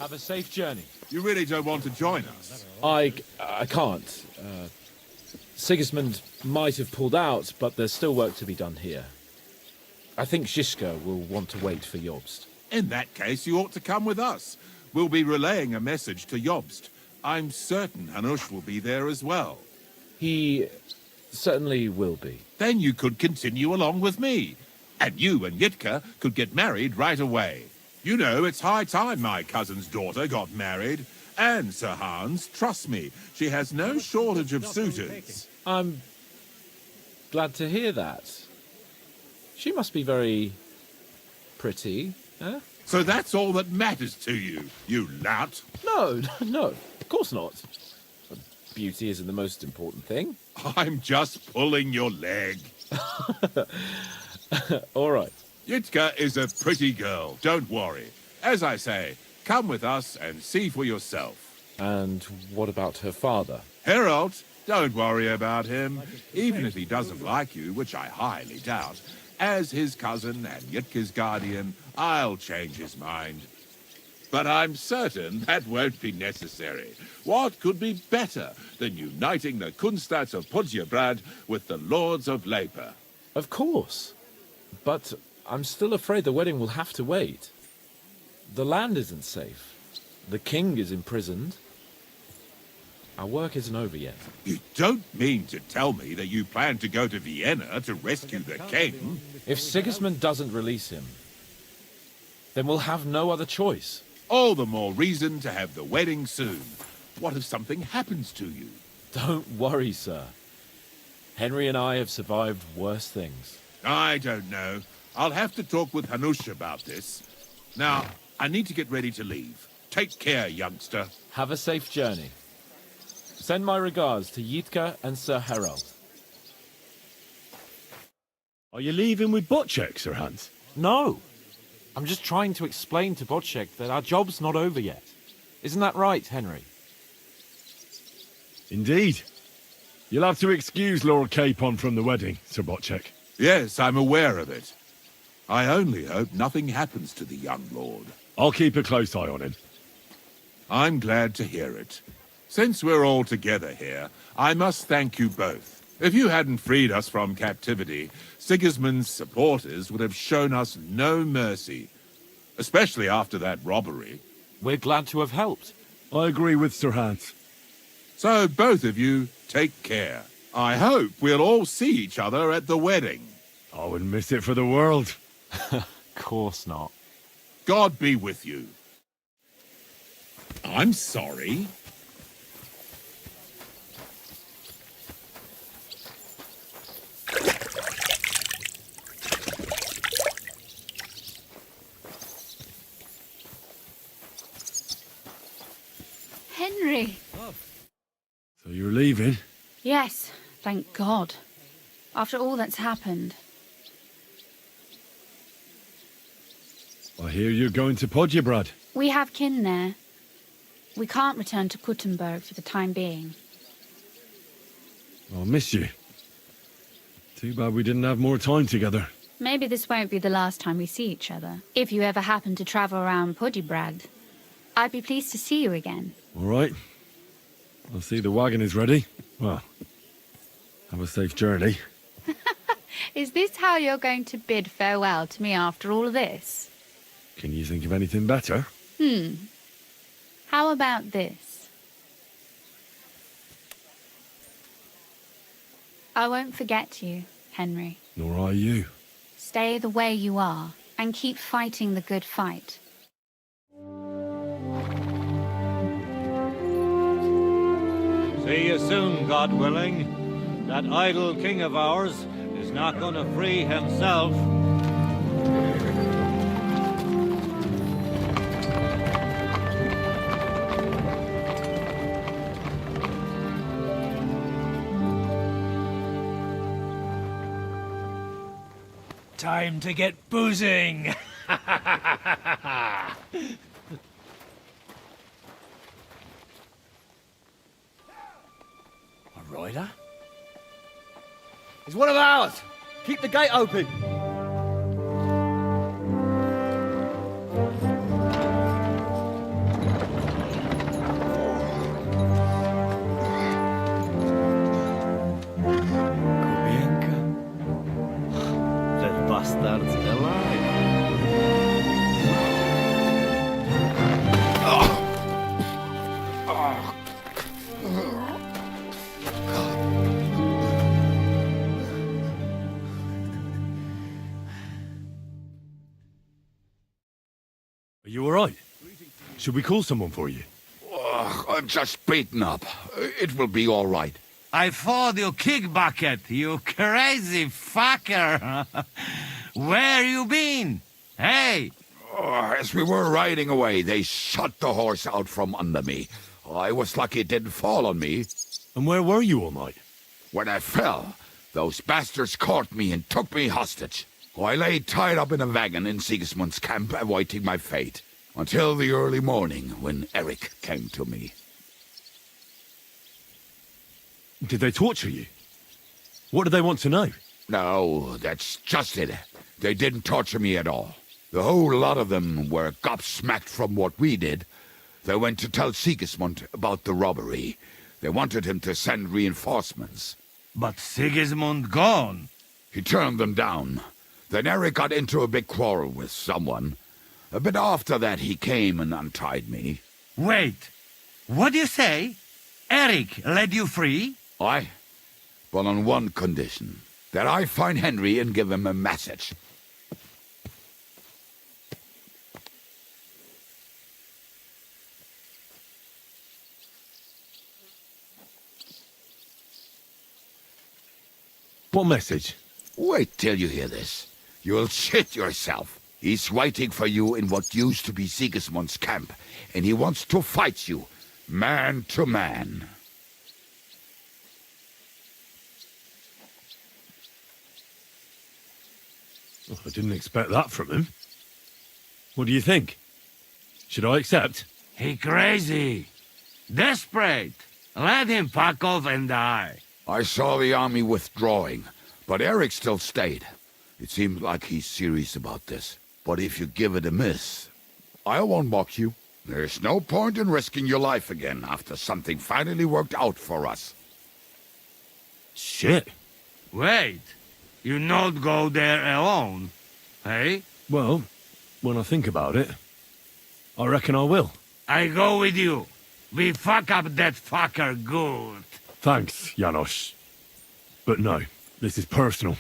Have a safe journey. You really don't want to join us? I can't. Sigismund might have pulled out, but there's still work to be done here. I think Žižka will want to wait for Jobst. In that case, you ought to come with us. We'll be relaying a message to Jobst. I'm certain Hanush will be there as well. He certainly will be. Then you could continue along with me. And you and Yitka could get married right away. You know, it's high time my cousin's daughter got married. And Sir Hans, trust me, she has no shortage of suitors. I'm glad to hear that. She must be very pretty, eh? So that's all that matters to you, you lout? No, of course not. Beauty isn't the most important thing. I'm just pulling your leg. All right. Yitka is a pretty girl, don't worry. As I say, come with us and see for yourself. And what about her father? Harold, don't worry about him. Even if he doesn't like you, which I highly doubt, as his cousin and Yitka's guardian, I'll change his mind. But I'm certain that won't be necessary. What could be better than uniting the Kunstads of Podjebrad with the Lords of Leper? Of course. But I'm still afraid the wedding will have to wait. The land isn't safe. The king is imprisoned. Our work isn't over yet. You don't mean to tell me that you plan to go to Vienna to rescue the king? If Sigismund doesn't release him, then we'll have no other choice. All the more reason to have the wedding soon. What if something happens to you? Don't worry, sir. Henry and I have survived worse things. I don't know. I'll have to talk with Hanush about this. Now, I need to get ready to leave. Take care, youngster. Have a safe journey. Send my regards to Yitka and Sir Harold. Are you leaving with Bocek, Sir Hans? No. I'm just trying to explain to Bocek that our job's not over yet. Isn't that right, Henry? Indeed. You'll have to excuse Lord Capon from the wedding, Sir Bocek. Yes, I'm aware of it. I only hope nothing happens to the young lord. I'll keep a close eye on him. I'm glad to hear it. Since we're all together here, I must thank you both. If you hadn't freed us from captivity, Sigismund's supporters would have shown us no mercy, especially after that robbery. We're glad to have helped. I agree with Sir Hans. So both of you, take care. I hope we'll all see each other at the wedding. I wouldn't miss it for the world. Of course not. God be with you. I'm sorry. Henry. So you're leaving? Yes, thank God. After all that's happened. I hear you're going to Podjebrad. We have kin there. We can't return to Kuttenberg for the time being. I'll miss you. Too bad we didn't have more time together. Maybe this won't be the last time we see each other. If you ever happen to travel around Podjebrad, I'd be pleased to see you again. All right. I'll see the wagon is ready. Well, have a safe journey. Is this how you're going to bid farewell to me after all of this? Can you think of anything better? How about this? I won't forget you, Henry. Nor are you. Stay the way you are and keep fighting the good fight. See you soon, God willing. That idle king of ours is not going to free himself. Time to get boozing! A rider? He's one of ours. Keep the gate open. bastards alive. Are you all right? Should we call someone for you? I'm just beaten up. It will be all right. I fought you kick bucket, you crazy fucker. Where you been? Hey! As we were riding away, they shot the horse out from under me. I was lucky it didn't fall on me. And where were you all night? When I fell, those bastards caught me and took me hostage. I lay tied up in a wagon in Sigismund's camp, awaiting my fate. Until the early morning, when Eric came to me. Did they torture you? What did they want to know? No, that's just it. They didn't torture me at all. The whole lot of them were gobsmacked from what we did. They went to tell Sigismund about the robbery. They wanted him to send reinforcements. But Sigismund gone. He turned them down. Then Eric got into a big quarrel with someone. But after that, he came and untied me. Wait, what do you say? Eric led you free? Aye, but on one condition. That I find Henry and give him a message. What message? Wait till you hear this. You'll shit yourself. He's waiting for you in what used to be Sigismund's camp, and he wants to fight you, man to man. Oh, I didn't expect that from him. What do you think? Should I accept? He crazy. Desperate. Let him fuck off and die. I saw the army withdrawing, but Eric still stayed. It seems like he's serious about this. But if you give it a miss, I won't mock you. There's no point in risking your life again after something finally worked out for us. Shit. Wait, you not go there alone, hey? Well, when I think about it, I reckon I will. I go with you. We fuck up that fucker good. Thanks, Janos. But no, this is personal.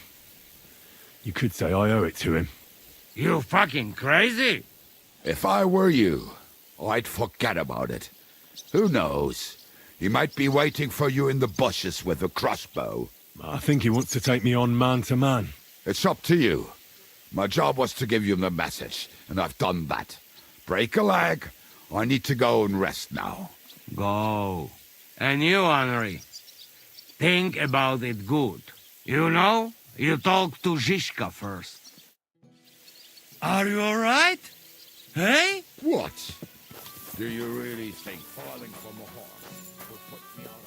You could say I owe it to him. You fucking crazy? If I were you, I'd forget about it. Who knows? He might be waiting for you in the bushes with a crossbow. I think he wants to take me on man to man. It's up to you. My job was to give you the message, and I've done that. Break a leg. I need to go and rest now. Go. And you, Henry, think about it good. You know, you talk to Zizka first. Are you all right? Hey? What? Do you really think falling from a horse would put me out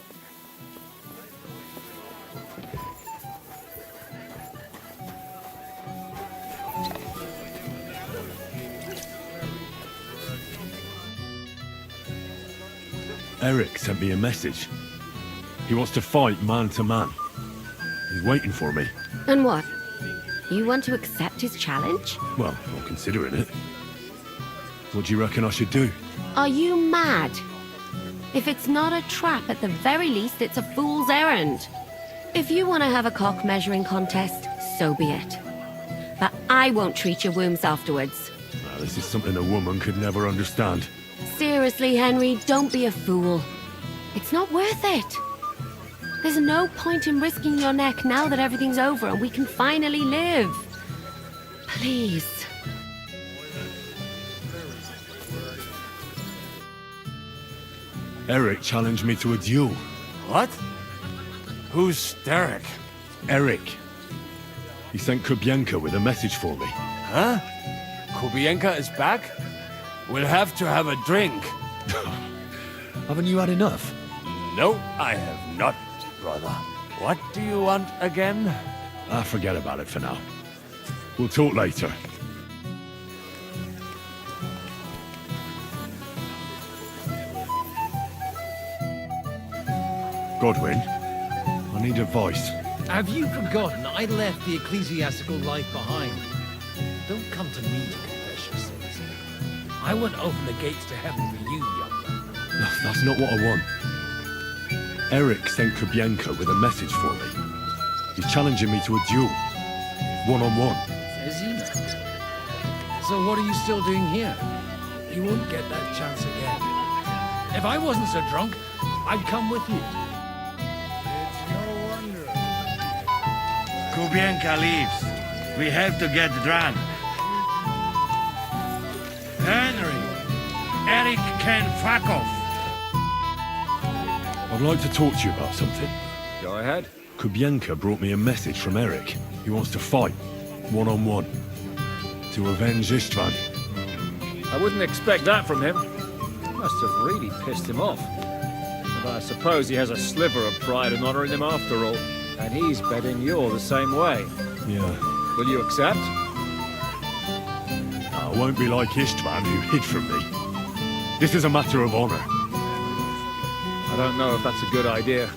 of... Eric sent me a message. He wants to fight man to man. He's waiting for me. And what? You want to accept his challenge? Well, I'm considering it. What do you reckon I should do? Are you mad? If it's not a trap, at the very least, it's a fool's errand. If you want to have a cock measuring contest, so be it. But I won't treat your wounds afterwards. Now, this is something a woman could never understand. Seriously, Henry, don't be a fool. It's not worth it. There's no point in risking your neck now that everything's over and we can finally live. Please. Eric challenged me to a duel. What? Who's Derek? Eric. He sent Kubienka with a message for me. Huh? Kubienka is back? We'll have to have a drink. Haven't you had enough? No, I have not, brother. What do you want again? Forget about it for now. We'll talk later. Godwin, I need advice. Have you forgotten I left the ecclesiastical life behind? Don't come to me to confess your sins. I won't open the gates to heaven for you, young man. No, that's not what I want. Eric sent Kubienko with a message for me. He's challenging me to a duel. One-on-one. Says he now. So what are you still doing here? You won't get that chance again. If I wasn't so drunk, I'd come with you. It's no wonder. Kubienka leaves. We have to get drunk. Henry, Eric can fuck off. I'd like to talk to you about something. Go ahead. Kubienka brought me a message from Eric. He wants to fight, one-on-one, to avenge Istvan. I wouldn't expect that from him. You must have really pissed him off. But I suppose he has a sliver of pride and honor in him after all. And he's betting you're the same way. Yeah. Will you accept? I won't be like Istvan, who hid from me. This is a matter of honor. I don't know if that's a good idea,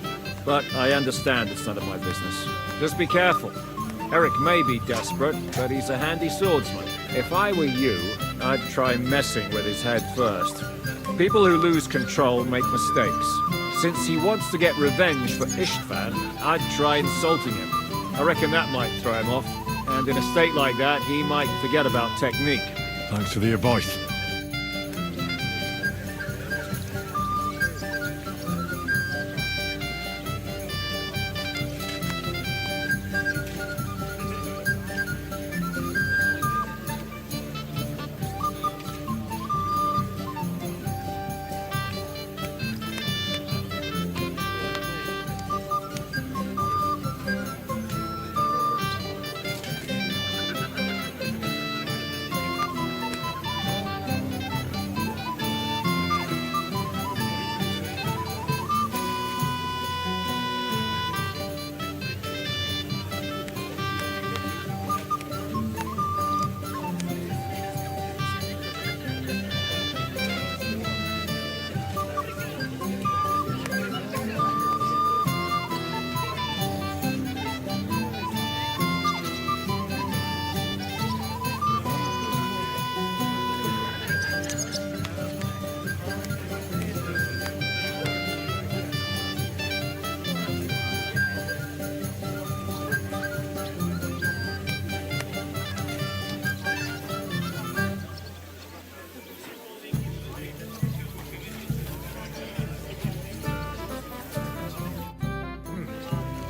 but I understand it's none of my business. Just be careful. Eric may be desperate, but he's a handy swordsman. If I were you, I'd try messing with his head first. People who lose control make mistakes. Since he wants to get revenge for Istvan, I'd try insulting him. I reckon that might throw him off, and in a state like that, he might forget about technique. Thanks for the advice.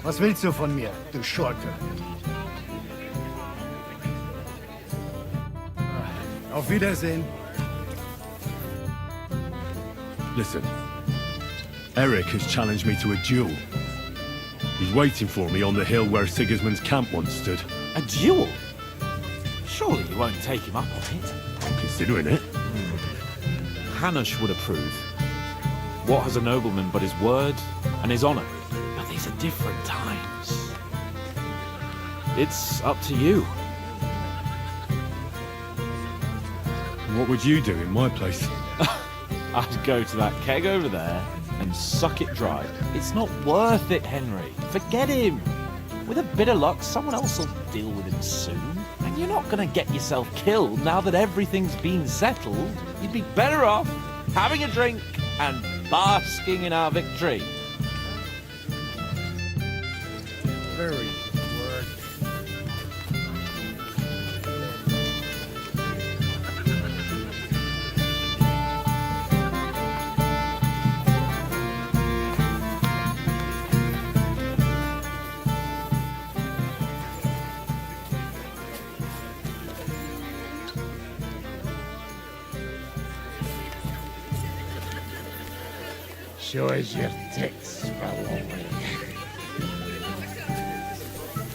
Was willst du von mir, du Schurke? Auf Wiedersehen. Listen, Eric has challenged me to a duel. He's waiting for me on the hill where Sigismund's camp once stood. A duel? Surely you won't take him up on it. I'm considering it. Hanush would approve. What has a nobleman but his word and his honor? But these are different times. It's up to you. What would you do in my place? I'd go to that keg over there and suck it dry. It's not worth it, Henry. Forget him. With a bit of luck, someone else will deal with him soon. And you're not going to get yourself killed now that everything's been settled. You'd be better off having a drink and basking in our victory. Very word. Show us your tits, Malloy.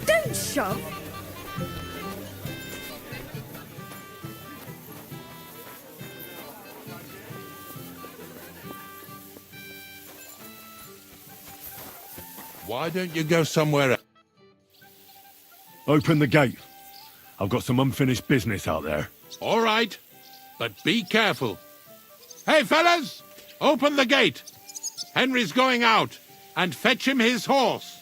Don't shove! Why don't you go somewhere else? Open the gate. I've got some unfinished business out there. All right, but be careful. Hey, fellas! Open the gate! Henry's going out, and fetch him his horse.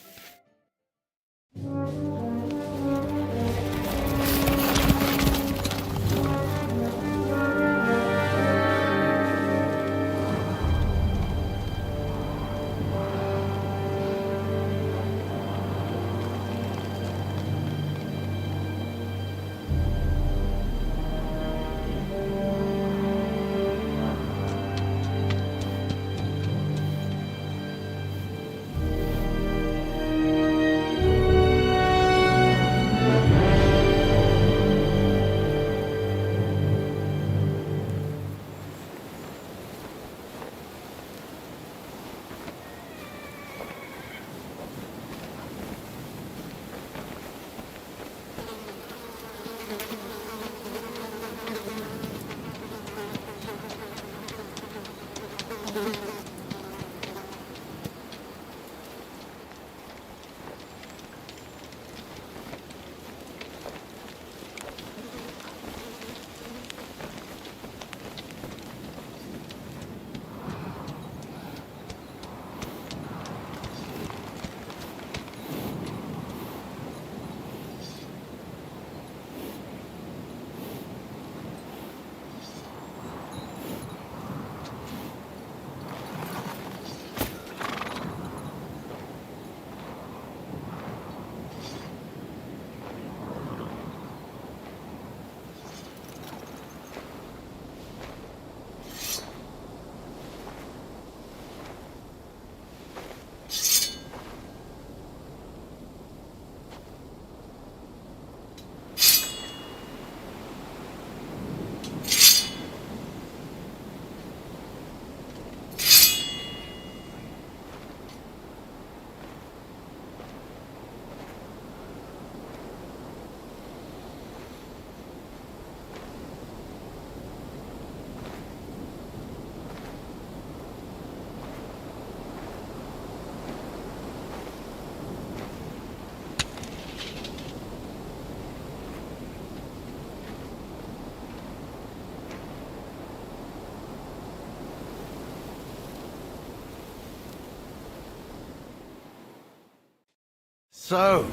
So,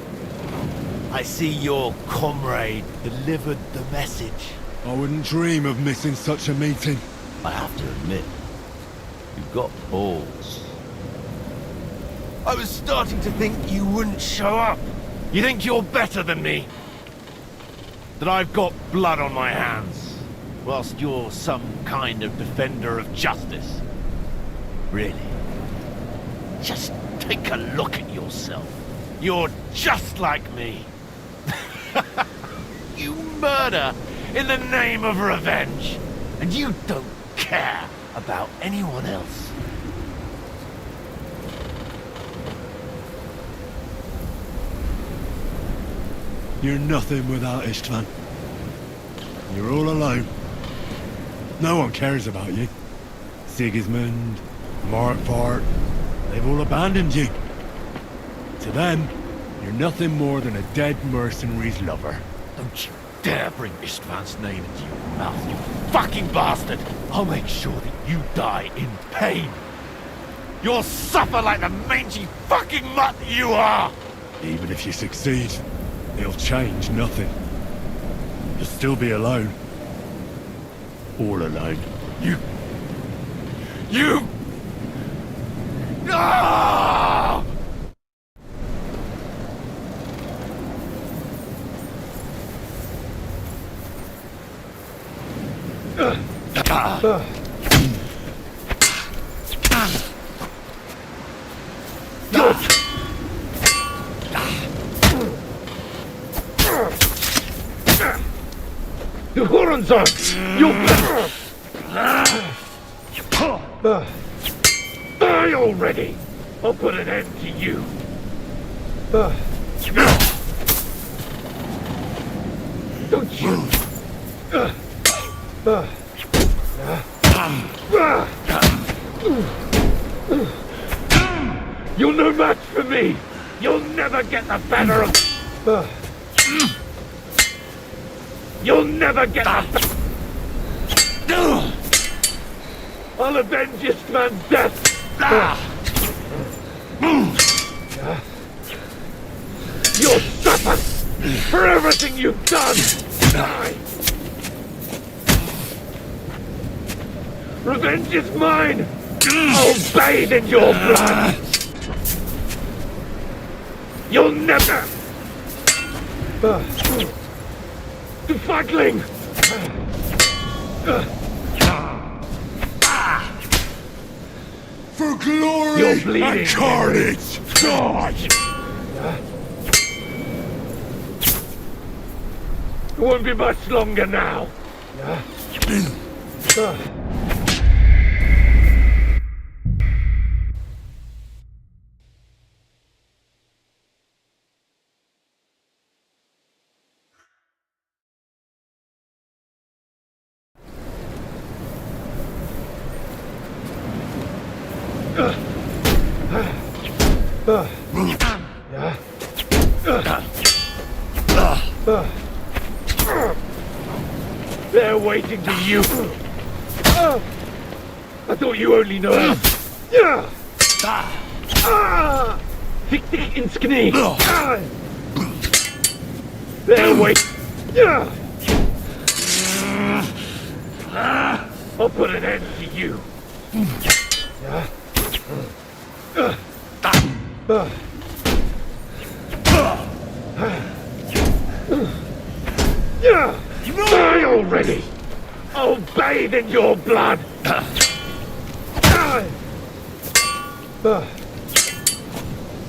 I see your comrade delivered the message. I wouldn't dream of missing such a meeting. I have to admit, you've got balls. I was starting to think you wouldn't show up. You think you're better than me? That I've got blood on my hands, whilst you're some kind of defender of justice. Really? Just take a look at yourself. You're just like me. You murder in the name of revenge, and you don't care about anyone else. You're nothing without Istvan. You're all alone. No one cares about you. Sigismund, Markvart, they've all abandoned you. To them, you're nothing more than a dead mercenary's lover. Don't you dare bring Istvan's name into your mouth, you fucking bastard! I'll make sure that you die in pain. You'll suffer like the mangy fucking mutt you are! Even if you succeed, it'll change nothing. You'll still be alone. All alone. You... Ah! You Huronson! You... Die already! I'll put an end to you. Don't you... You're no match for me! You'll never get the better of... You'll never get the... I'll avenge Istvan's death! You'll suffer for everything you've done! Revenge is mine! I'll bathe in your blood! You'll never... Fuckling! For glory You're bleeding. and carnage! God! It won't be much longer now. They're waiting for you. I thought you only know. Tick tick ins knie. They're waiting. I'll put an end to you. Die already! I'll bathe in your blood!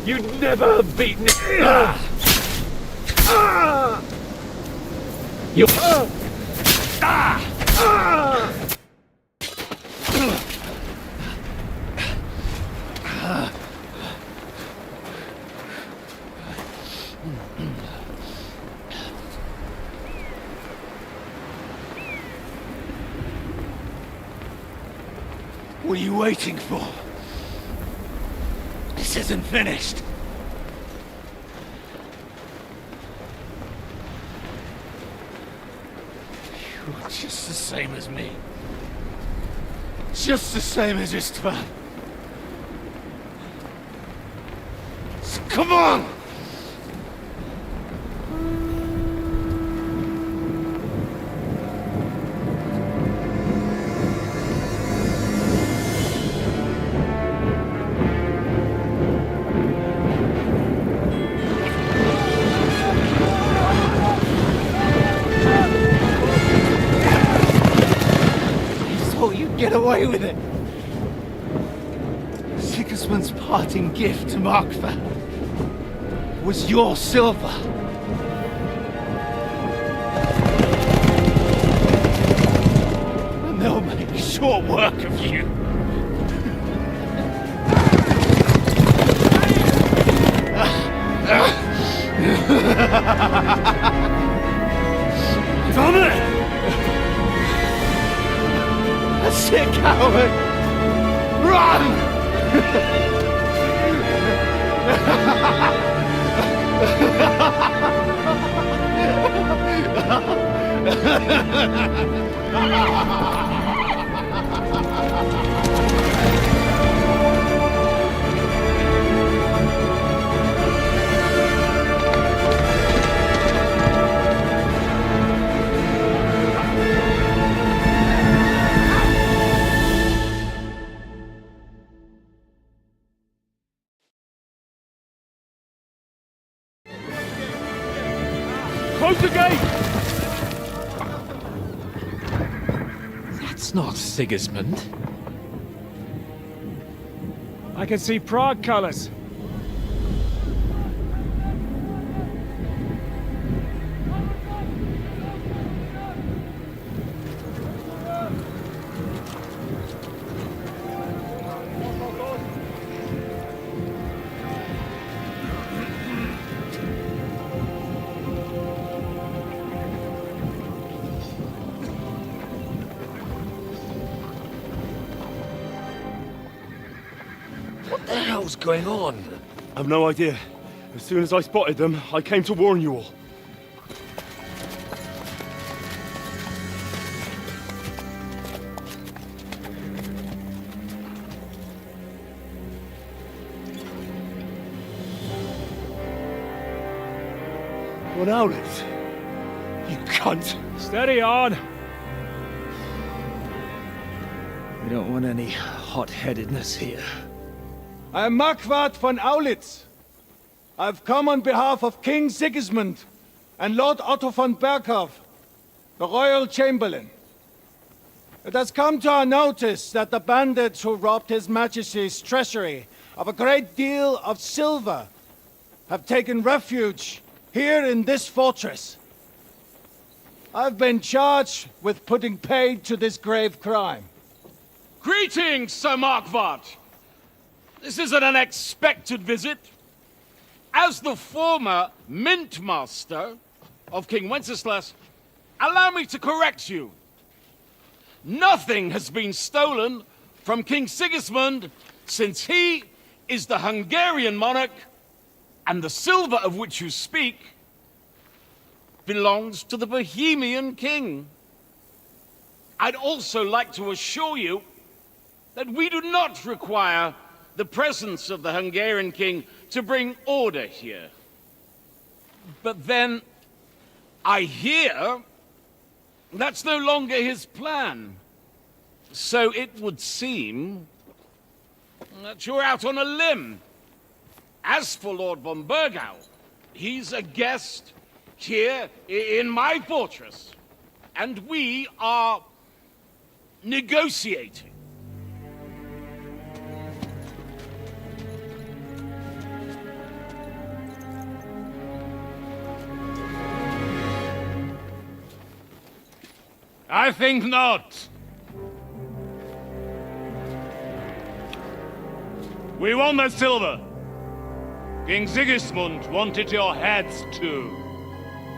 You'd never have beaten it! You... What are you waiting for? This isn't finished. You're just the same as me. Just the same as Istvan. So come on! Get away with it! Sigismund's parting gift to Markva was your silver. And they'll make short work of you. Dominic! That's it, coward! Run! Close the gate! That's not Sigismund. I can see Prague colors. What the hell's going on? I've no idea. As soon as I spotted them, I came to warn you all. What Alex? You cunt! Steady on! We don't want any hot-headedness here. I am Markvart von Aulitz. I've come on behalf of King Sigismund and Lord Otto von Berghoff, the Royal Chamberlain. It has come to our notice that the bandits who robbed His Majesty's treasury of a great deal of silver have taken refuge here in this fortress. I've been charged with putting paid to this grave crime. Greetings, Sir Markvart! This is an unexpected visit. As the former Mint Master of King Wenceslas, allow me to correct you. Nothing has been stolen from King Sigismund since he is the Hungarian monarch, and the silver of which you speak belongs to the Bohemian king. I'd also like to assure you that we do not require the presence of the Hungarian king to bring order here. But then, I hear that's no longer his plan. So it would seem that you're out on a limb. As for Lord von Burgau, he's a guest here in my fortress, and we are negotiating. I think not. We want that silver. King Sigismund wanted your heads too.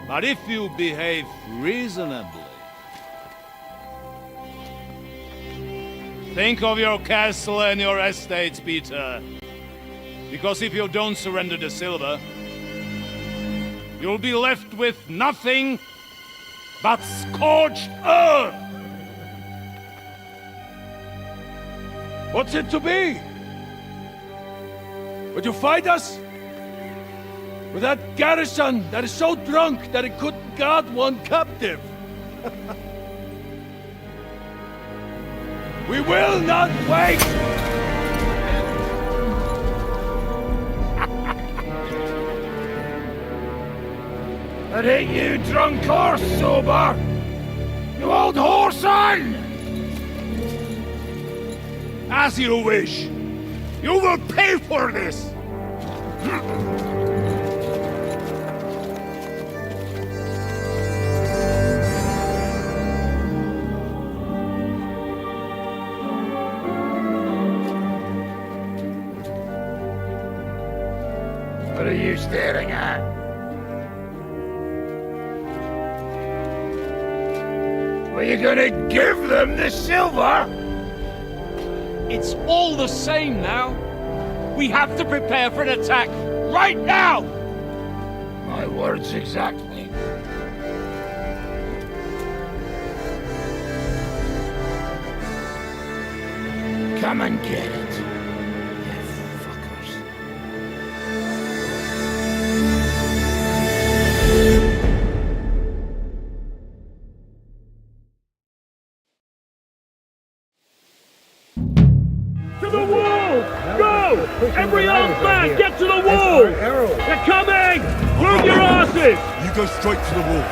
But if you behave reasonably, think of your castle and your estates, Peter. Because if you don't surrender the silver, you'll be left with nothing but scorched earth! What's it to be? Would you fight us? With that garrison that is so drunk that it couldn't guard one captive? We will not wait! That ain't you, drunk or sober! You old whoreson! As you wish. You will pay for this! What are you staring at? Were you gonna give them the silver? It's all the same now. We have to prepare for an attack right now! My words exactly. Come and get it, you fuckers. To the wall! Go! Every armed man, get to the wall! They're coming! Move your asses! You go straight to the wall.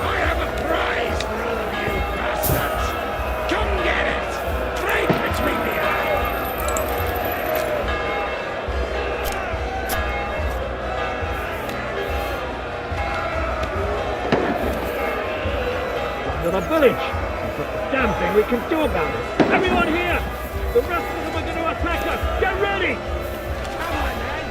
I have a prize for all of you bastards! Come get it! Right between the To the village! There's not a damn thing we can do about it! Everyone here! The rest of them are going to attack us! Get ready! Come on, man!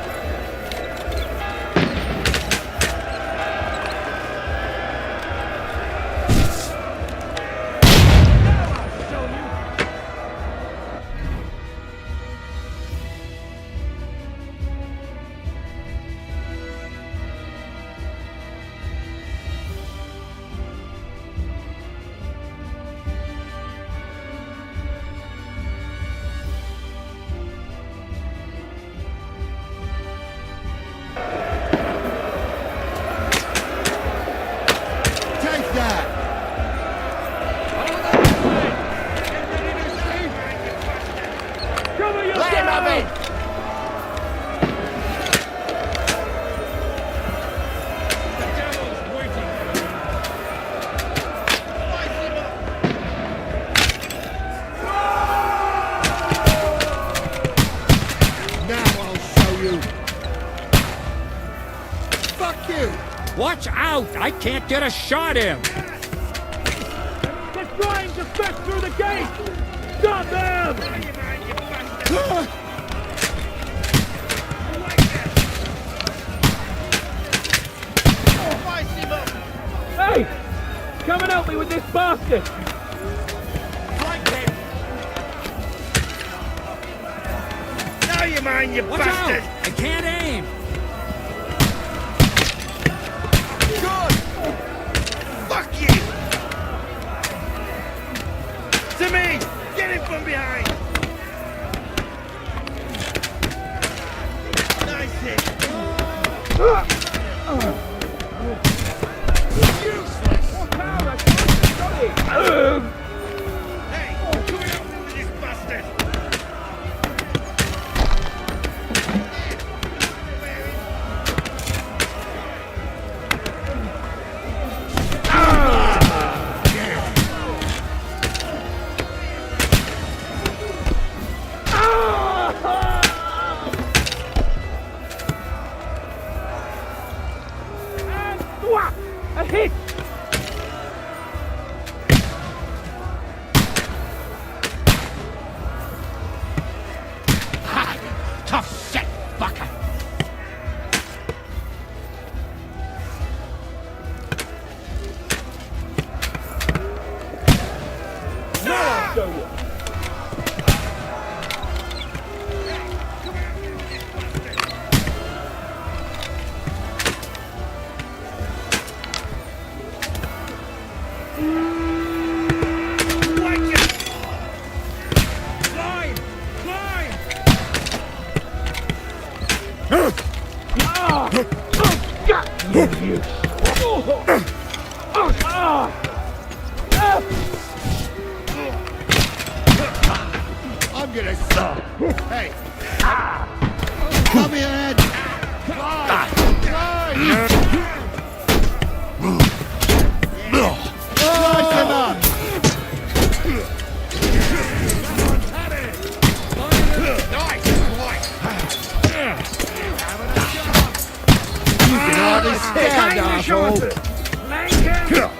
Take that! Cover yourself! Let him have it! The devil's waiting for you. Now I'll show you! Fuck you! Watch out! I can't get a shot in! They're trying to smash through the gate! Stop them! Hey! Come and help me with this basket! Now you mind, you bastard! I can't aim! Good! Fuck you! To me! Get him from behind! Nice hit! Useless! Hey! Come and help me with this bastard! A hit! Ha! Tough shit, fucker! Now I'll show you! I'm gonna stop. Hey! Come here! Slice him up! Nice! You can hardly stand, asshole! You're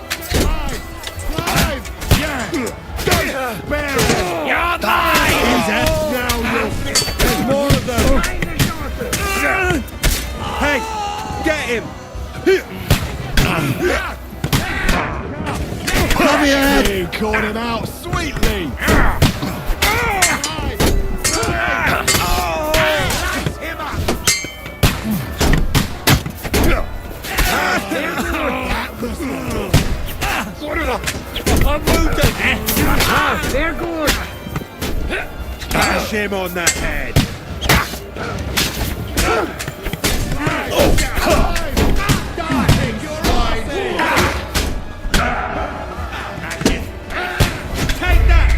mine! There's more of them! Hey! Get him! Come here! You caught him out sweetly! I'm wounded! They're good! Bash him on the head! Take that!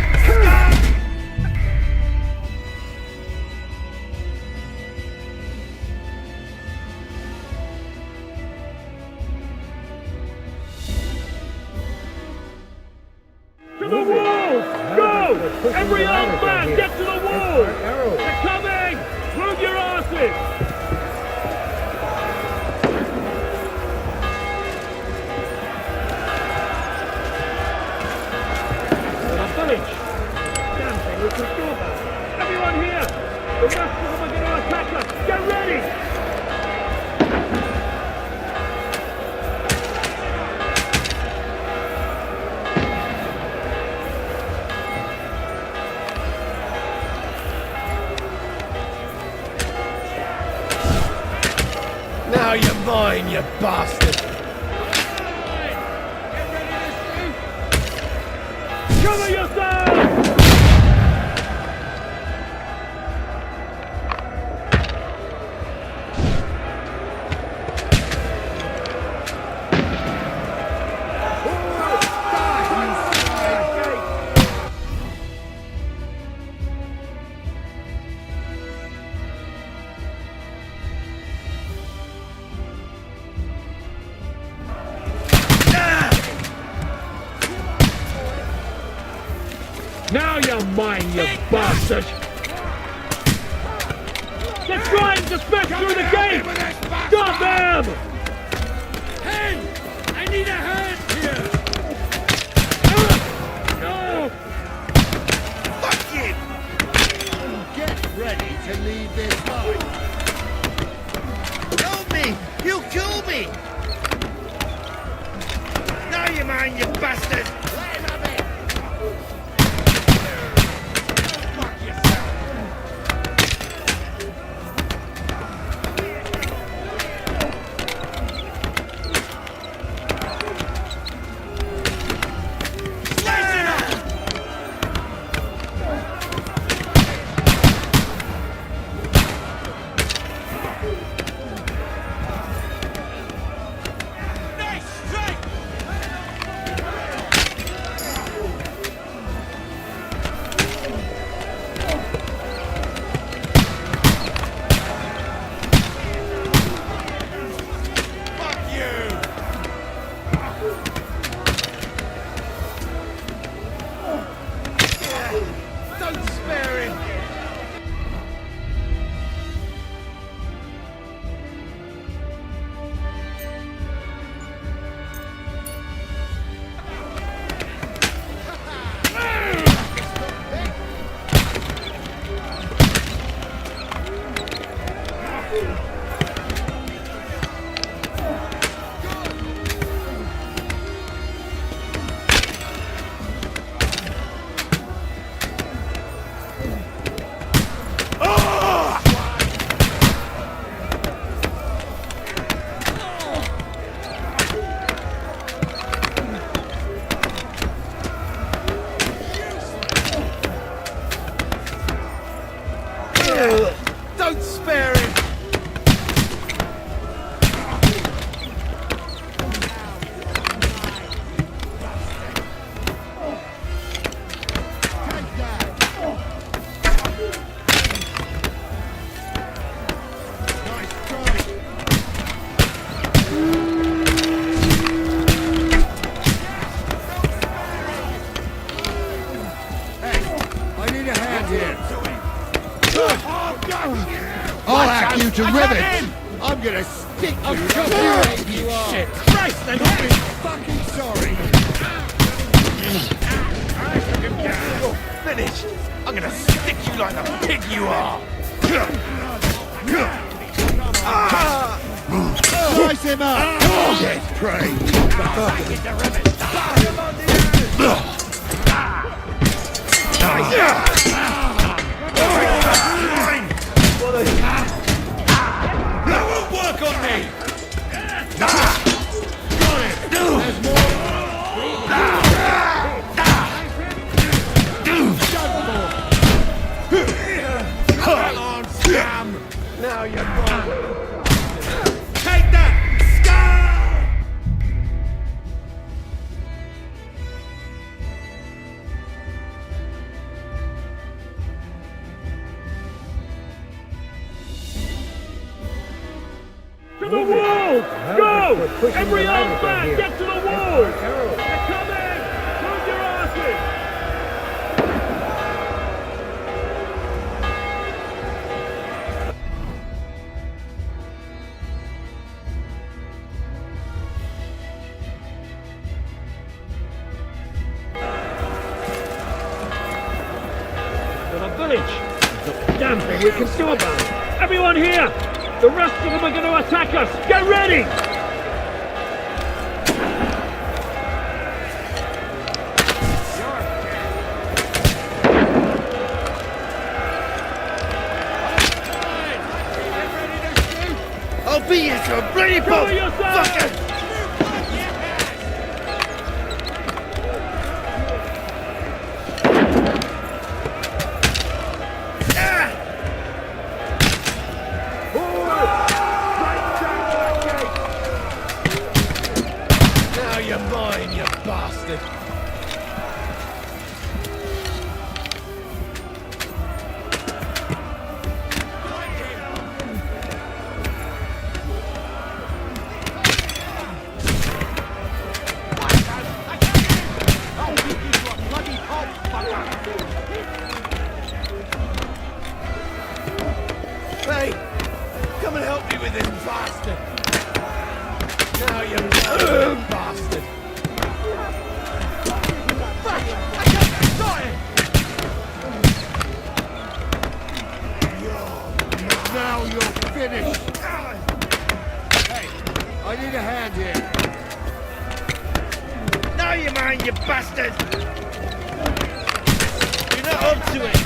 To the wall! Go! Every armed man, get to the wall! They're coming! Move your asses! The village! Damn thing, we can stop that! Everyone here! The rest of them are going to attack us! Get ready! Now you're mine, you bastard! Cover yourself! Now you're mine, you bastard! They're trying to smash through the gate! Stop them! Hey! I need a hand here! No! Fuck you! Get ready to leave this home! Help me! He'll kill me! here. I'll hack you to ribbons. I'm gonna stick you. You shit. Christ, I'm fucking sorry. You're finished. I'm gonna stick you like the pig you are. Slice him up. Dead prey. That won't work on me. There's Come on, Sam. Now you're gone. Take that! To the wall! Go! Every armed man, get to the wall! They're coming! Move your asses! To the village! There's a damn thing we can do about it! Everyone here! The rest of them are going to attack us! Get ready! I'll beat you to a bloody pulp. Fucker! Now you're mine, you bastard! Hey, come and help me with this bastard! Now you're mine, you bastard! Fuck! I got him! Now you're finished. Hey, I need a hand here. Now you're mine, you bastard! You're not up to it!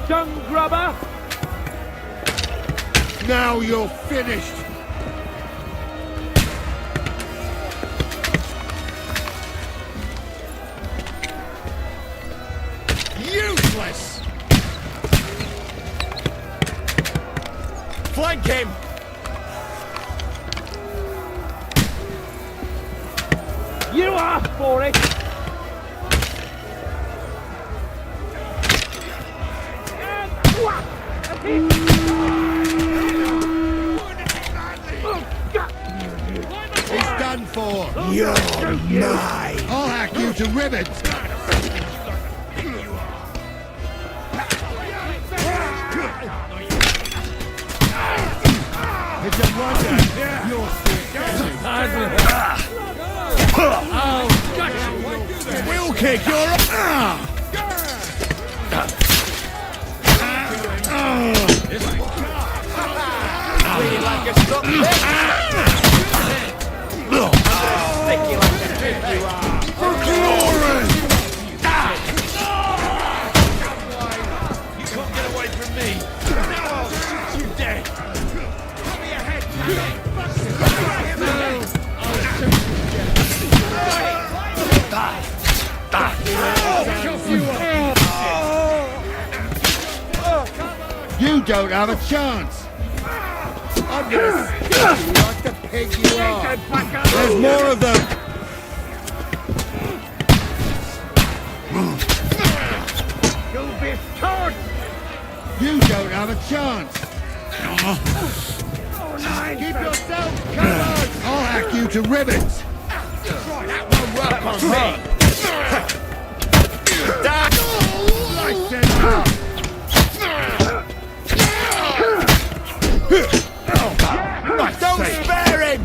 Dung grubber! Now you're finished. Useless! Flank him! You asked for it! He's done for. You're mine! I'll hack you to ribbons. It's a wonder. You're Will kick your Really like a stop there? don't have a chance. I'm gonna stab you like the pig you are. There's more of them. You'll be taught! You don't have a chance. Keep yourself covered! I'll hack you to ribbons. Right, that won't work on me! Nice send-off. Don't spare him!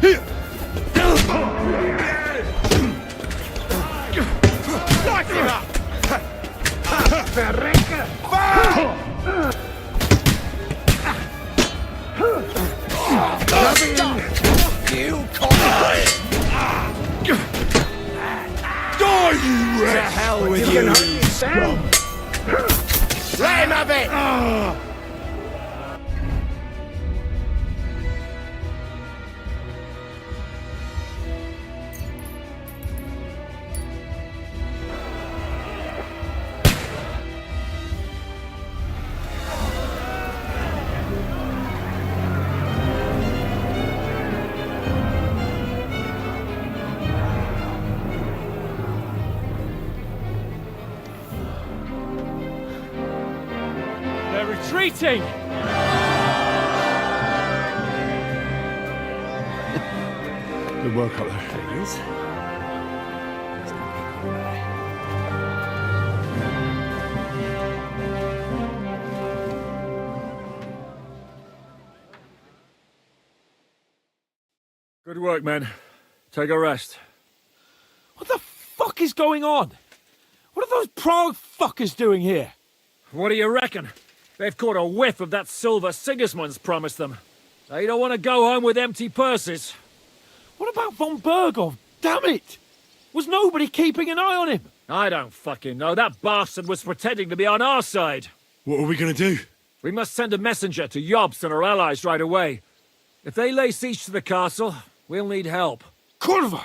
Light him up! You die, you wretch! To hell with you! Let him have it! They're retreating! Good work up there. Good work, men. Take a rest. What the fuck is going on? What are those Prague fuckers doing here? What do you reckon? They've caught a whiff of that silver Sigismund's promised them. They don't want to go home with empty purses. What about von Bergov? Damn it! Was nobody keeping an eye on him? I don't fucking know. That bastard was pretending to be on our side. What are we gonna do? We must send a messenger to Jobst and our allies right away. If they lay siege to the castle, we'll need help. Kurva!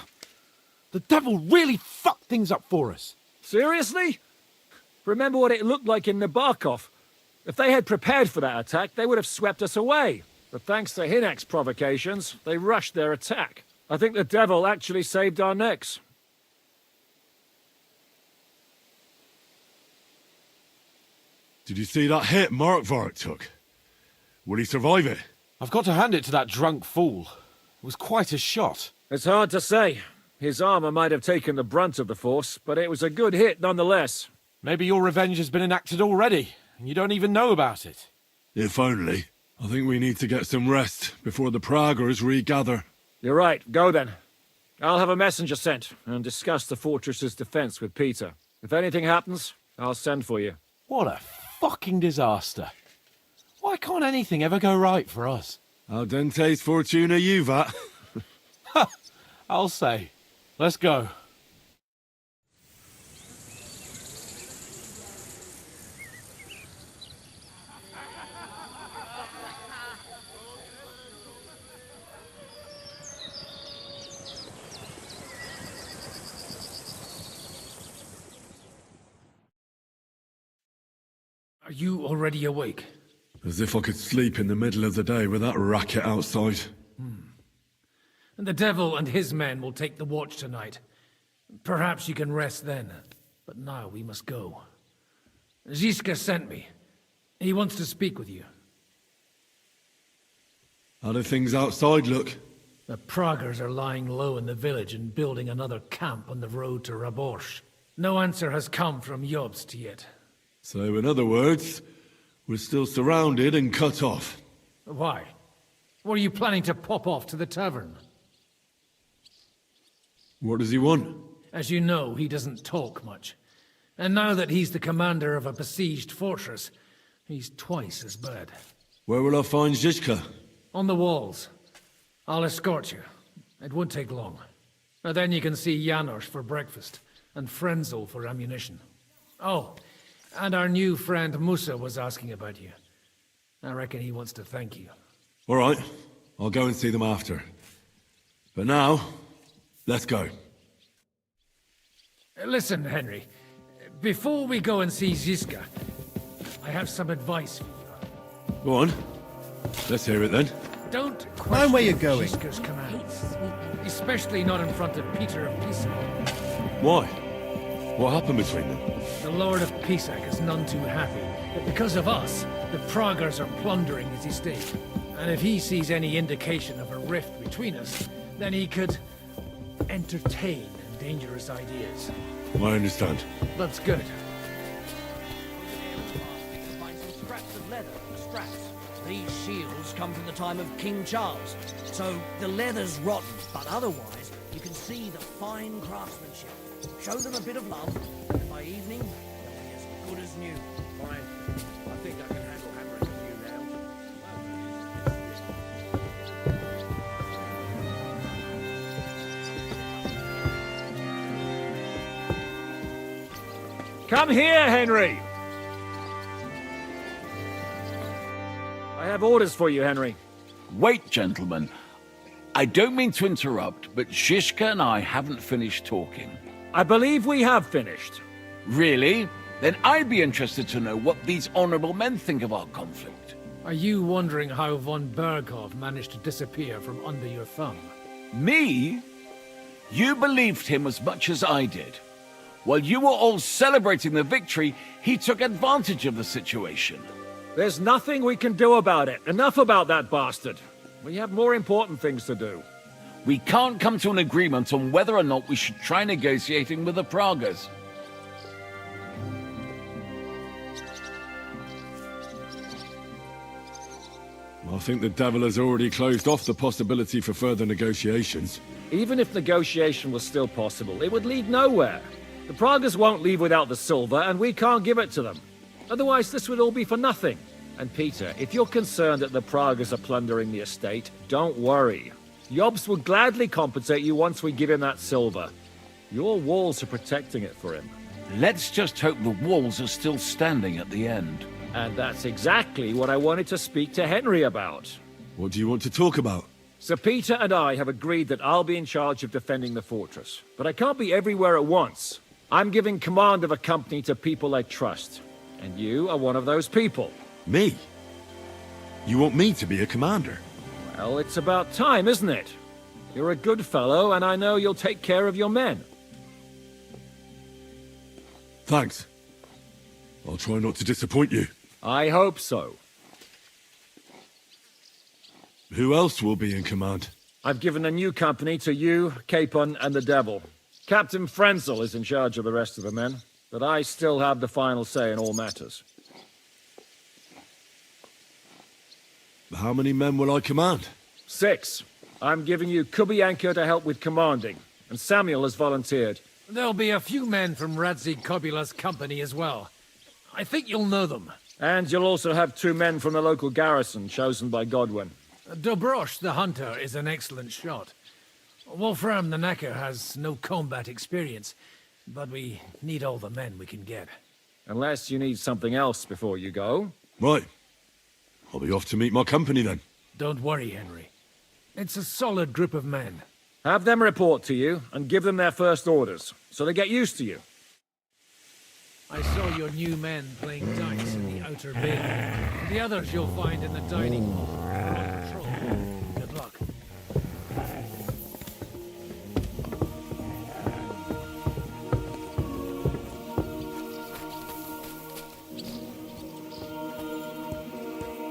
The devil really fucked things up for us. Seriously? Remember what it looked like in Nabokov. If they had prepared for that attack, they would have swept us away. But thanks to Hinek's provocations, they rushed their attack. I think the devil actually saved our necks. Did you see that hit Markvart took? Will he survive it? I've got to hand it to that drunk fool. It was quite a shot. It's hard to say. His armor might have taken the brunt of the force, but it was a good hit nonetheless. Maybe your revenge has been enacted already, and you don't even know about it. If only. I think we need to get some rest before the Praguers regather. You're right. Go then. I'll have a messenger sent and discuss the fortress's defense with Peter. If anything happens, I'll send for you. What a fucking disaster. Why can't anything ever go right for us? Al dente's fortuna juvat. Ha! I'll say. Let's go. Are you already awake? As if I could sleep in the middle of the day with that racket outside. And the devil and his men will take the watch tonight. Perhaps you can rest then. But now we must go. Ziska sent me. He wants to speak with you. How do things outside look? The Praguers are lying low in the village and building another camp on the road to Raborsh. No answer has come from Jobst yet. So, in other words, we're still surrounded and cut off. Why? Were you planning to pop off to the tavern? What does he want? As you know, he doesn't talk much. And now that he's the commander of a besieged fortress, he's twice as bad. Where will I find Zizka? On the walls. I'll escort you. It won't take long. And then you can see Janos for breakfast, and Frenzel for ammunition. Oh, and our new friend Musa was asking about you. I reckon he wants to thank you. All right, I'll go and see them after. But now, let's go. Listen, Henry. Before we go and see Ziska, I have some advice for you. Go on. Let's hear it then. Don't Mind question where you're going. Žižka's commands, especially not in front of Peter of Pisa. Why? What happened between them? The Lord of Pisac is none too happy that because of us, the Praguers are plundering his estate. And if he sees any indication of a rift between us, then he could entertain dangerous ideas. I understand. That's good. Find some scraps of leather and straps. These shields come from the time of King Charles, so the leather's rotten, but otherwise you can see the fine craftsmanship. Show them a bit of love, and by evening they'll be as good as new. Fine. I think I can handle hammering with you now. Come here, Henry! I have orders for you, Henry. Wait, gentlemen. I don't mean to interrupt, but Žižka and I haven't finished talking. I believe we have finished. Really? Then I'd be interested to know what these honorable men think of our conflict. Are you wondering how von Berghoff managed to disappear from under your thumb? Me? You believed him as much as I did. While you were all celebrating the victory, he took advantage of the situation. There's nothing we can do about it. Enough about that bastard. We have more important things to do. We can't come to an agreement on whether or not we should try negotiating with the Praguers. I think the devil has already closed off the possibility for further negotiations. Even if negotiation was still possible, it would lead nowhere. The Praguers won't leave without the silver, and we can't give it to them. Otherwise, this would all be for nothing. And Peter, if you're concerned that the Praguers are plundering the estate, don't worry. Jobs will gladly compensate you once we give him that silver. Your walls are protecting it for him. Let's just hope the walls are still standing at the end. And that's exactly what I wanted to speak to Henry about. What do you want to talk about? Sir Peter and I have agreed that I'll be in charge of defending the fortress. But I can't be everywhere at once. I'm giving command of a company to people I trust. And you are one of those people. Me? You want me to be a commander? Well, it's about time, isn't it? You're a good fellow, and I know you'll take care of your men. Thanks. I'll try not to disappoint you. I hope so. Who else will be in command? I've given a new company to you, Capon, and the Devil. Captain Frenzel is in charge of the rest of the men, but I still have the final say in all matters. How many men will I command? 6. I'm giving you Kubianka to help with commanding, and Samuel has volunteered. There'll be a few men from Radzi Kobula's company as well. I think you'll know them. And you'll also have 2 men from the local garrison, chosen by Godwin. Dobrosh, the hunter, is an excellent shot. Wolfram the Knacker has no combat experience, but we need all the men we can get. Unless you need something else before you go. Right. I'll be off to meet my company then. Don't worry, Henry. It's a solid group of men. Have them report to you, and give them their first orders, so they get used to you. I saw your new men playing dice in the outer bay. The others you'll find in the dining hall. On patrol. Good luck.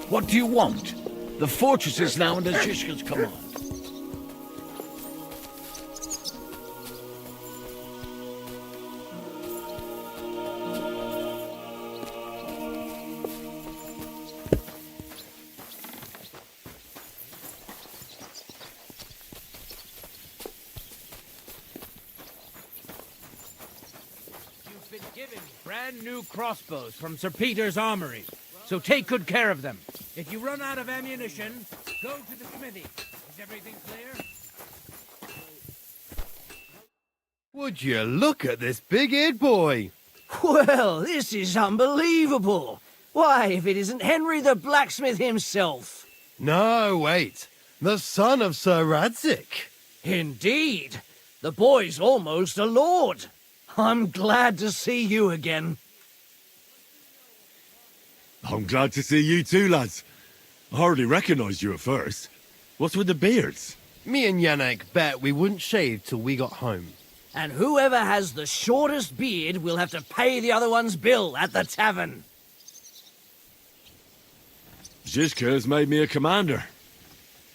What do you want? The fortress is now under Žižka's command. You've been given brand new crossbows from Sir Peter's armory, so take good care of them. If you run out of ammunition, go to the smithy. Is everything clear? Would you look at this big-eared boy? Well, this is unbelievable. Why, if it isn't Henry the blacksmith himself. No, wait. The son of Sir Radzik. Indeed. The boy's almost a lord. I'm glad to see you again. I'm glad to see you too, lads. I hardly recognized you at first. What's with the beards? Me and Yannick bet we wouldn't shave till we got home. And whoever has the shortest beard will have to pay the other one's bill at the tavern. Zizka has made me a commander.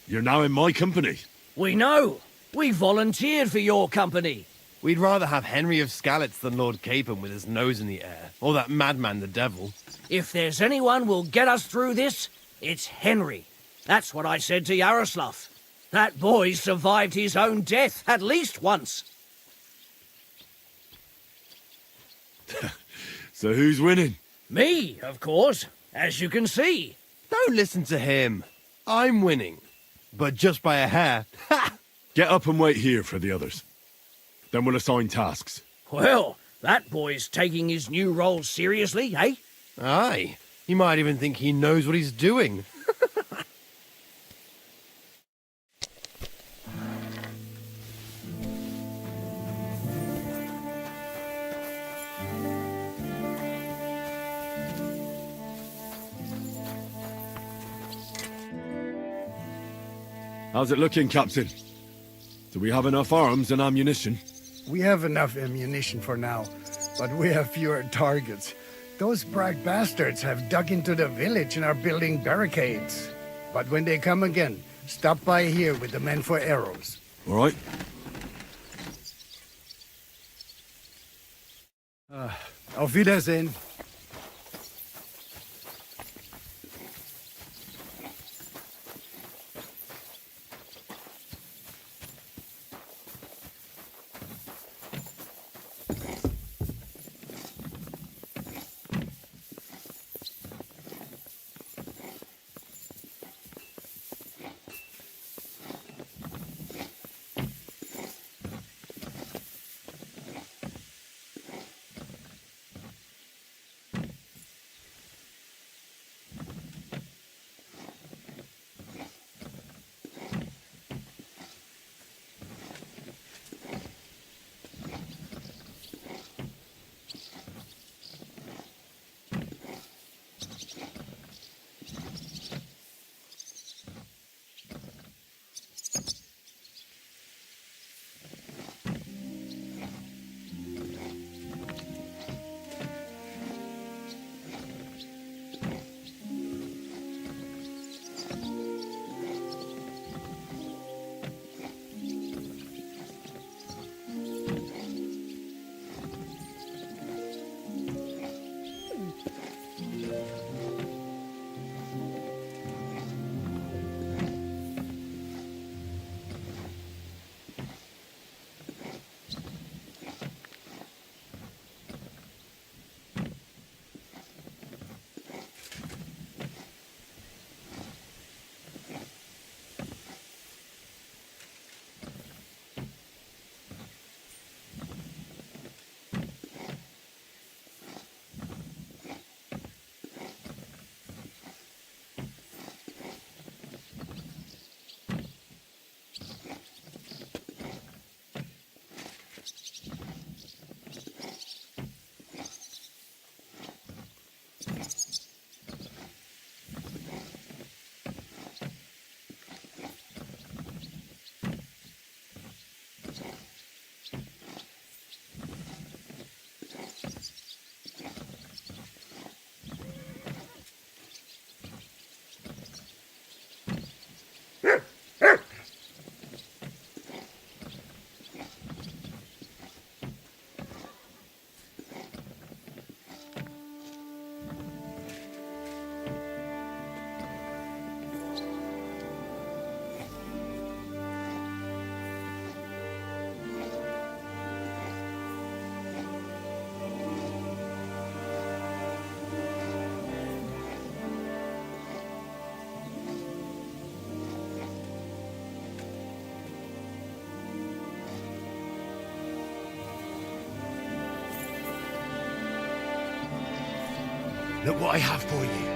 You're now in my company. We know. We volunteered for your company. We'd rather have Henry of Skalitz than Lord Capon with his nose in the air, or that madman the devil. If there's anyone will get us through this, it's Henry. That's what I said to Yaroslav. That boy survived his own death at least once. So who's winning? Me, of course, as you can see. Don't listen to him. I'm winning. But just by a hair. Get up and wait here for the others. Then we'll assign tasks. Well, that boy's taking his new role seriously, eh? Aye. You might even think he knows what he's doing. How's it looking, Captain? Do we have enough arms and ammunition? We have enough ammunition for now, but we have fewer targets. Those Bragg bastards have dug into the village and are building barricades. But when they come again, stop by here with the men for arrows. All right. Auf Wiedersehen. Look what I have for you.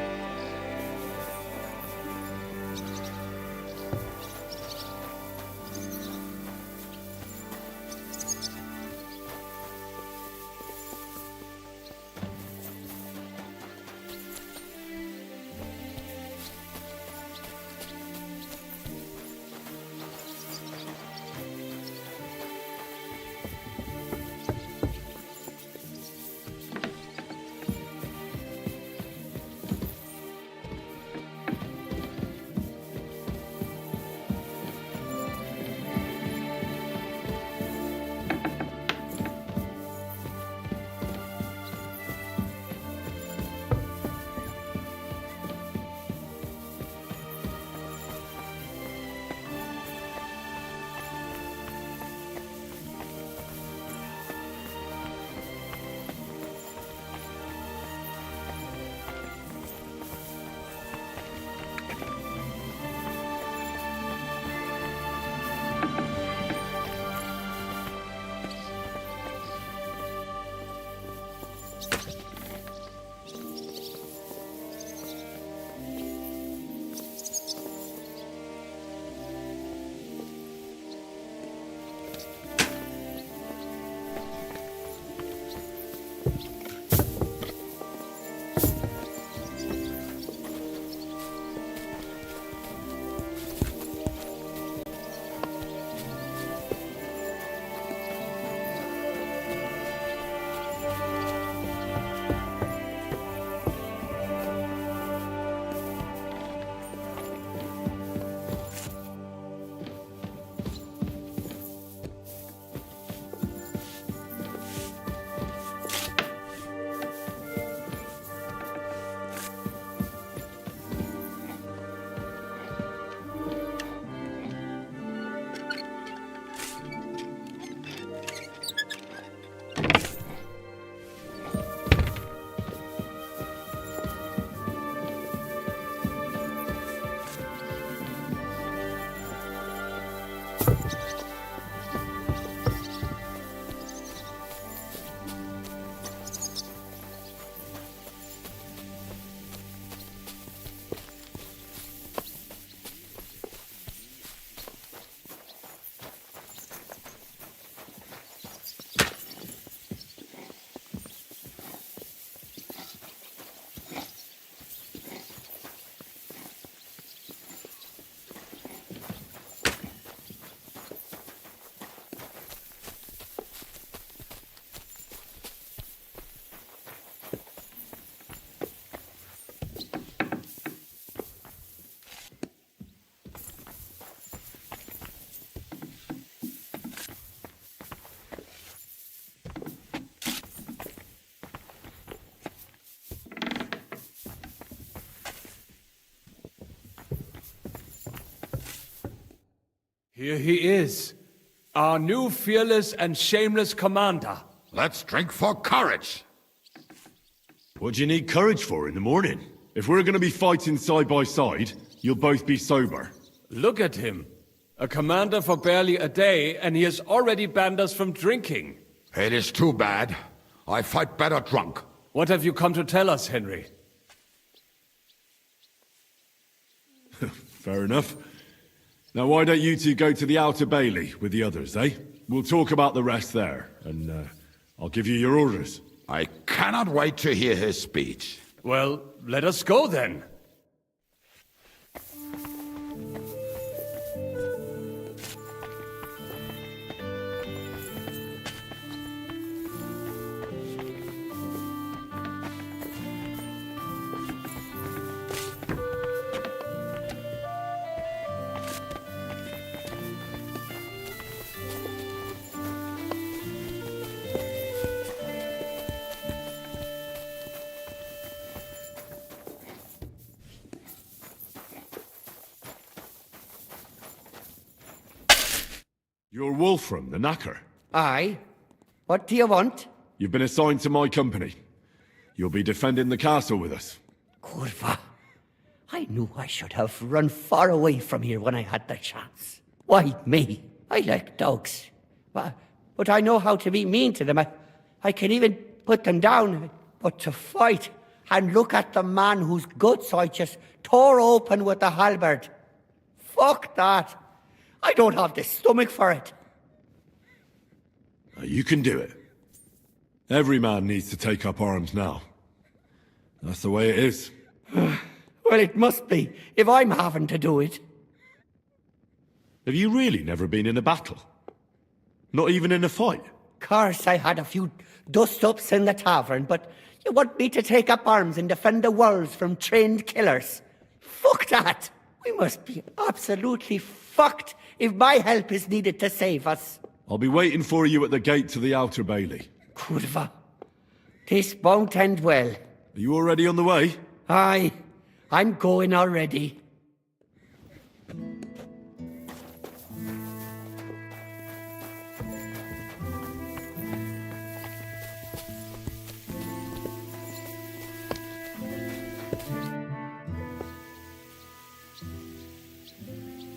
Here he is, our new fearless and shameless commander. Let's drink for courage. What do you need courage for in the morning? If we're gonna be fighting side by side, you'll both be sober. Look at him. A commander for barely a day, and he has already banned us from drinking. It is too bad. I fight better drunk. What have you come to tell us, Henry? Fair enough. Now why don't you two go to the Outer Bailey with the others, eh? We'll talk about the rest there, and I'll give you your orders. I cannot wait to hear his speech. Well, let us go then. You're Wolfram, the Knacker. Aye. What do you want? You've been assigned to my company. You'll be defending the castle with us. Curva. I knew I should have run far away from here when I had the chance. Why me? I like dogs. But I know how to be mean to them. I can even put them down. But to fight and look at the man whose guts I just tore open with the halberd. Fuck that. I don't have the stomach for it. You can do it. Every man needs to take up arms now. That's the way it is. Well, it must be, if I'm having to do it. Have you really never been in a battle? Not even in a fight? Course, I had a few dust-ups in the tavern, but you want me to take up arms and defend the worlds from trained killers? Fuck that! We must be absolutely fucked if my help is needed to save us. I'll be waiting for you at the gate to the Outer Bailey. Curva. This won't end well. Are you already on the way? Aye. I'm going already.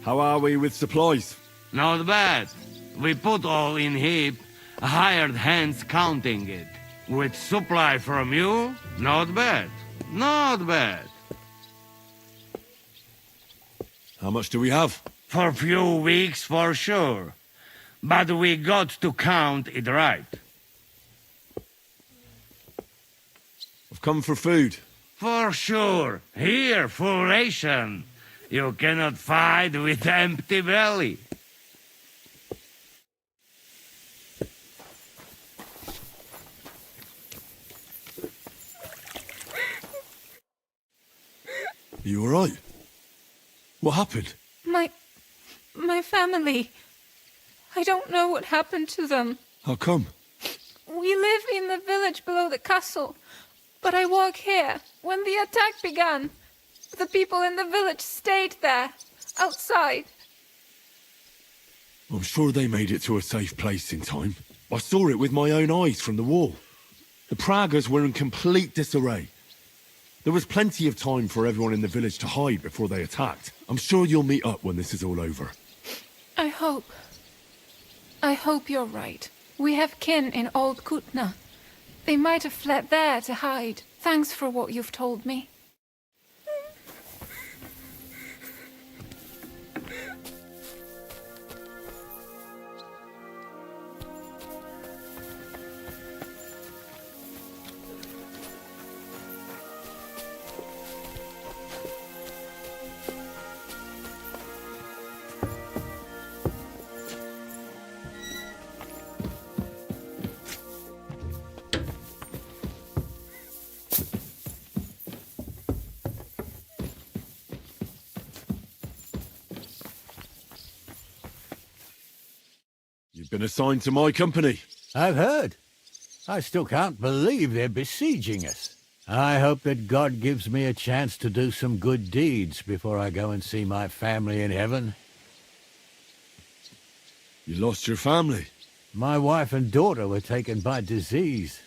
How are we with supplies? Not bad. We put all in heap, hired hands counting it. With supply from you, not bad. Not bad. How much do we have? For a few weeks, for sure. But we got to count it right. I've come for food. For sure. Here, full ration. You cannot fight with empty belly. Are you alright? What happened? My family. I don't know what happened to them. How come? We live in the village below the castle, but I work here. When the attack began, the people in the village stayed there, outside. I'm sure they made it to a safe place in time. I saw it with my own eyes from the wall. The Pragas were in complete disarray. There was plenty of time for everyone in the village to hide before they attacked. I'm sure you'll meet up when this is all over. I hope you're right. We have kin in Old Kutna. They might have fled there to hide. Thanks for what you've told me. You've been assigned to my company. I've heard. I still can't believe they're besieging us. I hope that God gives me a chance to do some good deeds before I go and see my family in heaven. You lost your family. My wife and daughter were taken by disease.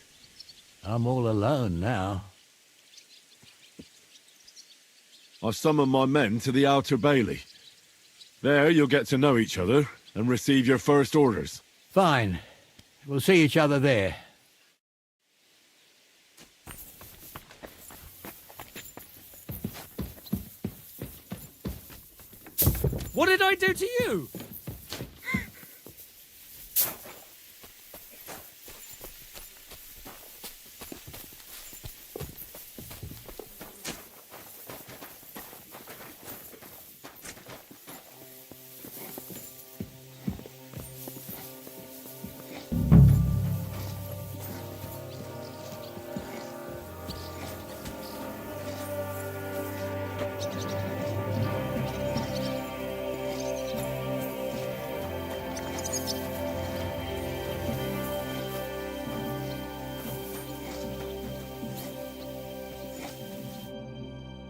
I'm all alone now. I've summoned my men to the Outer Bailey. There you'll get to know each other and receive your first orders. Fine. We'll see each other there. What did I do to you?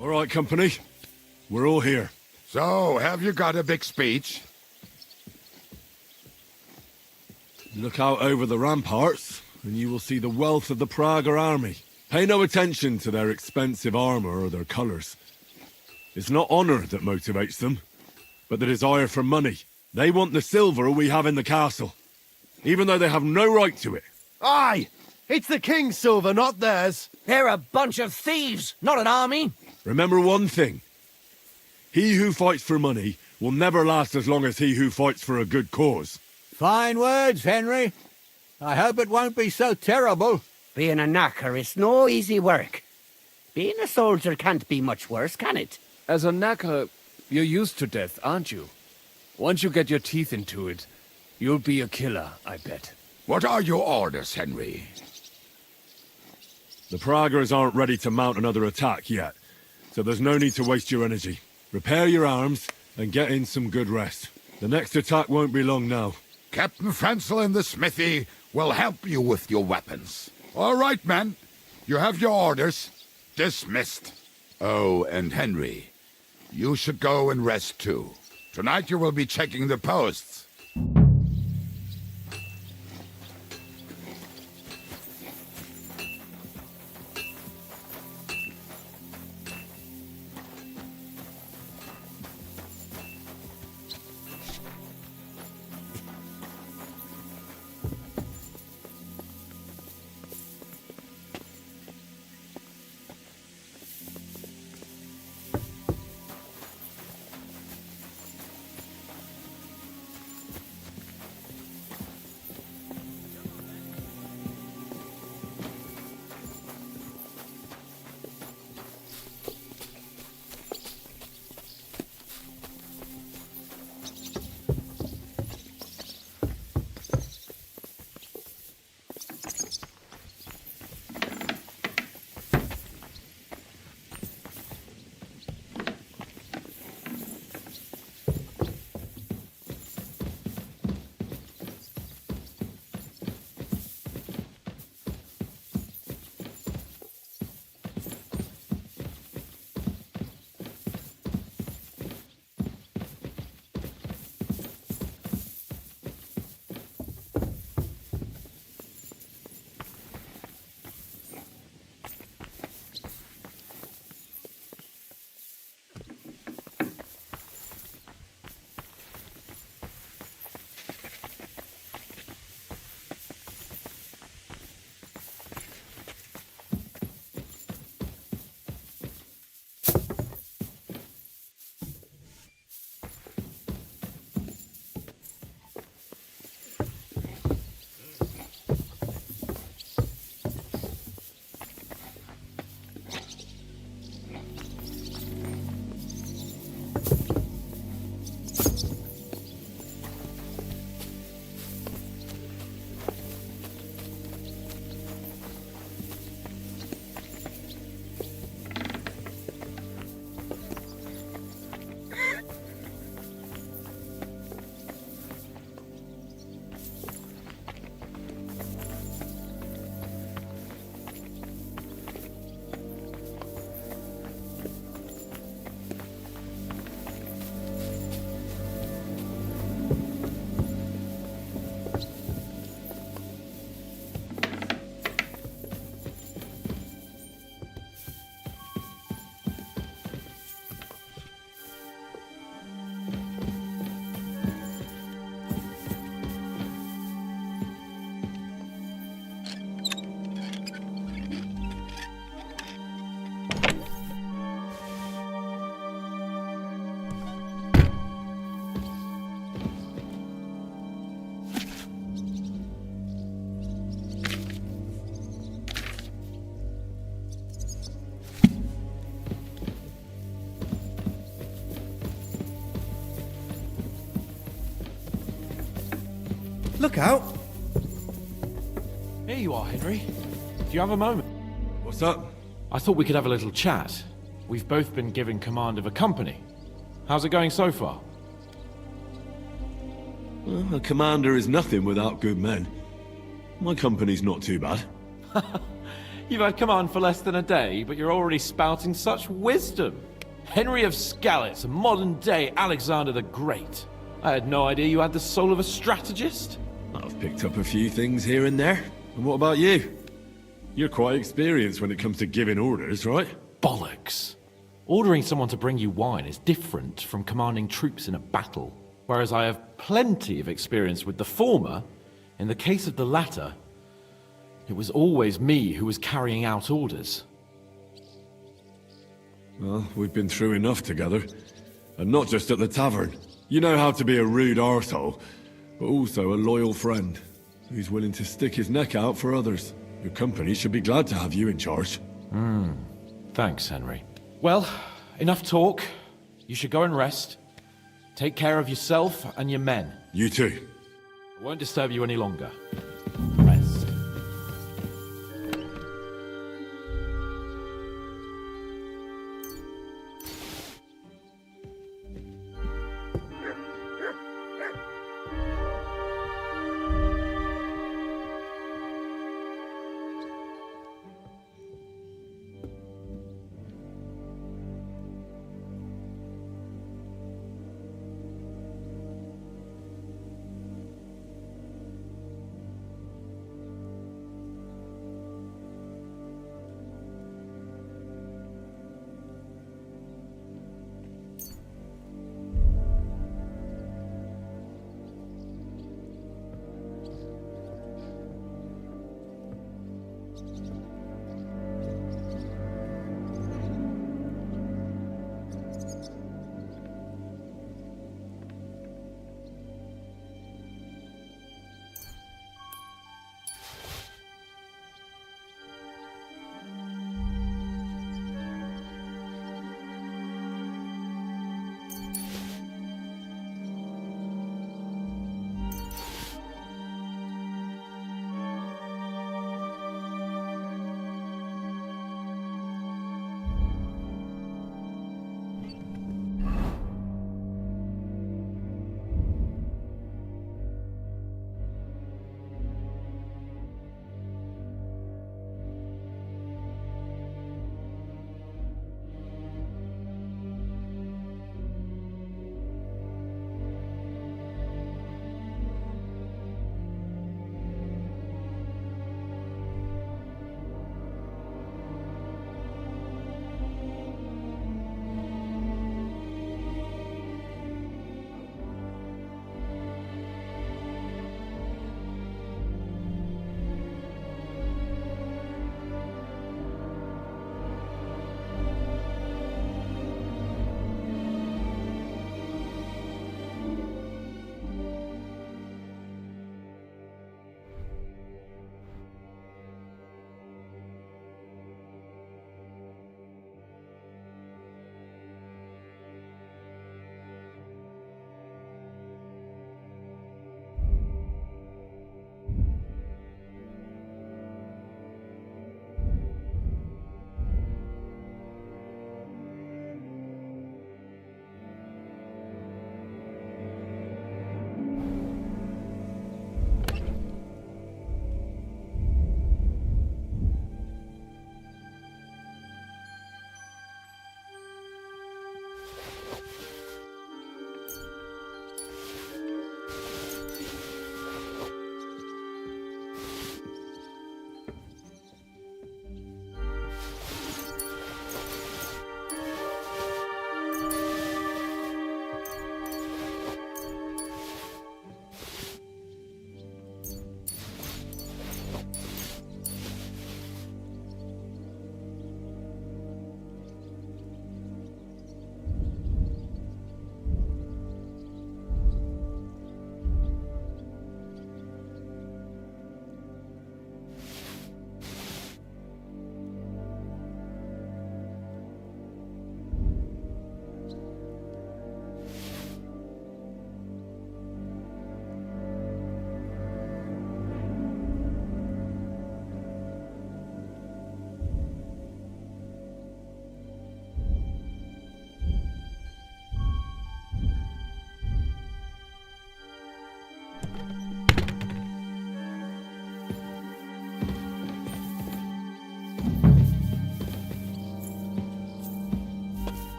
All right, company. We're all here. So, have you got a big speech? Look out over the ramparts, and you will see the wealth of the Praga army. Pay no attention to their expensive armor or their colors. It's not honor that motivates them, but the desire for money. They want the silver we have in the castle, even though they have no right to it. Aye! It's the king's silver, not theirs. They're a bunch of thieves, not an army. Remember one thing. He who fights for money will never last as long as he who fights for a good cause. Fine words, Henry. I hope it won't be so terrible. Being a knacker is no easy work. Being a soldier can't be much worse, can it? As a knacker, you're used to death, aren't you? Once you get your teeth into it, you'll be a killer, I bet. What are your orders, Henry? The Pragas aren't ready to mount another attack yet, so there's no need to waste your energy. Repair your arms and get in some good rest. The next attack won't be long now. Captain Frenzel in the smithy will help you with your weapons. All right, men. You have your orders. Dismissed. Oh, and Henry, you should go and rest too. Tonight you will be checking the posts. Look out! Here you are, Henry. Do you have a moment? What's up? I thought we could have a little chat. We've both been given command of a company. How's it going so far? Well, a commander is nothing without good men. My company's not too bad. You've had command for less than a day, but you're already spouting such wisdom. Henry of Skalitz, a modern-day Alexander the Great. I had no idea you had the soul of a strategist. I've picked up a few things here and there. And what about you? You're quite experienced when it comes to giving orders, right? Bollocks. Ordering someone to bring you wine is different from commanding troops in a battle. Whereas I have plenty of experience with the former, in the case of the latter, it was always me who was carrying out orders. Well, we've been through enough together. And not just at the tavern. You know how to be a rude arsehole, but also a loyal friend who's willing to stick his neck out for others. Your company should be glad to have you in charge. Thanks, Henry. Well, enough talk. You should go and rest. Take care of yourself and your men. You too. I won't disturb you any longer.